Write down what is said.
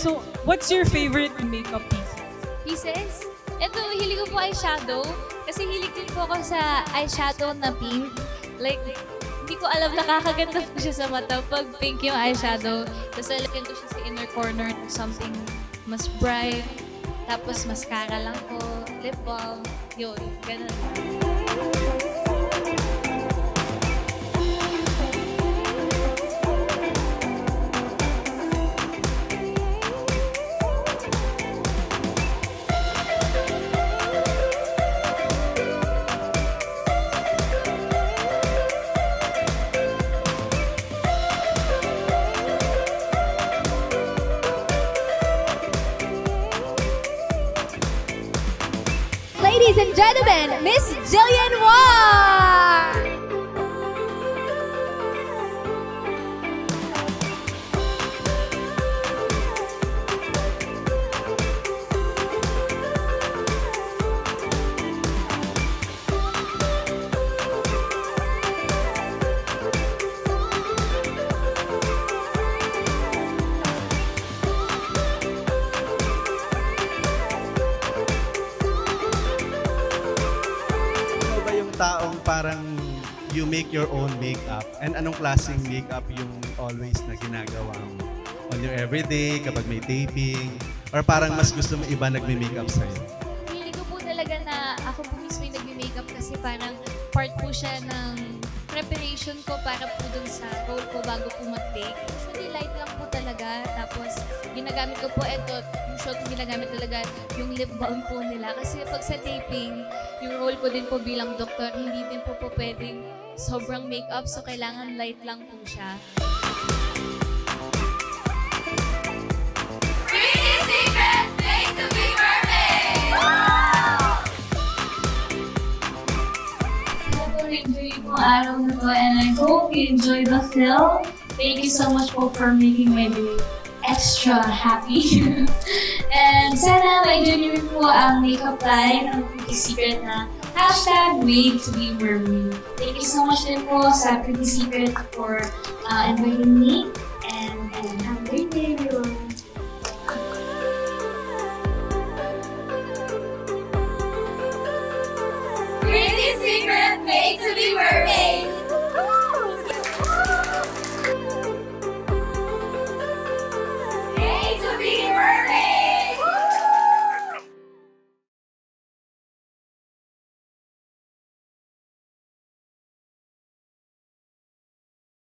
So, what's your favorite makeup pieces? Pieces? Ito, hilig ko po eyeshadow. Kasi hilig din po ako sa eyeshadow na pink. Like, hindi ko alam, nakakaganda po siya sa mata pag pink yung eyeshadow. Tapos lalagyan ko siya sa inner corner to something mas bright. Tapos mascara lang po, lip balm, yun, ganun. Ladies and gentlemen, Miss Jillian Ward! Taong parang you make your own makeup, and anong klaseng makeup yung always na ginagawa mo on your everyday kapag may taping, or parang mas gusto mo iba nagme-makeup sa'yo? Hilig ko po talaga na ako po mismo yung nagme-makeup kasi parang part po siya ng preparation ko para po dun sa role ko bago po mag-take. Usually light lang po talaga, tapos ginagamit ko po yung shot ko ginagamit talaga yung lip balm po nila. Kasi pag sa taping, yung role ko din po bilang doktor, hindi din po pwedeng sobrang makeup, so kailangan light lang po siya. Pretty secret, made to be mermaid! Enjoy po araw na to, and I hope you enjoy the film. Thank you so much po for making my day extra happy. And sana ma-enjoy niyo rin po ang makeup line ng Pretty Secret na #made to be mermaid. Thank you so much din po sa Pretty Secret for inviting me.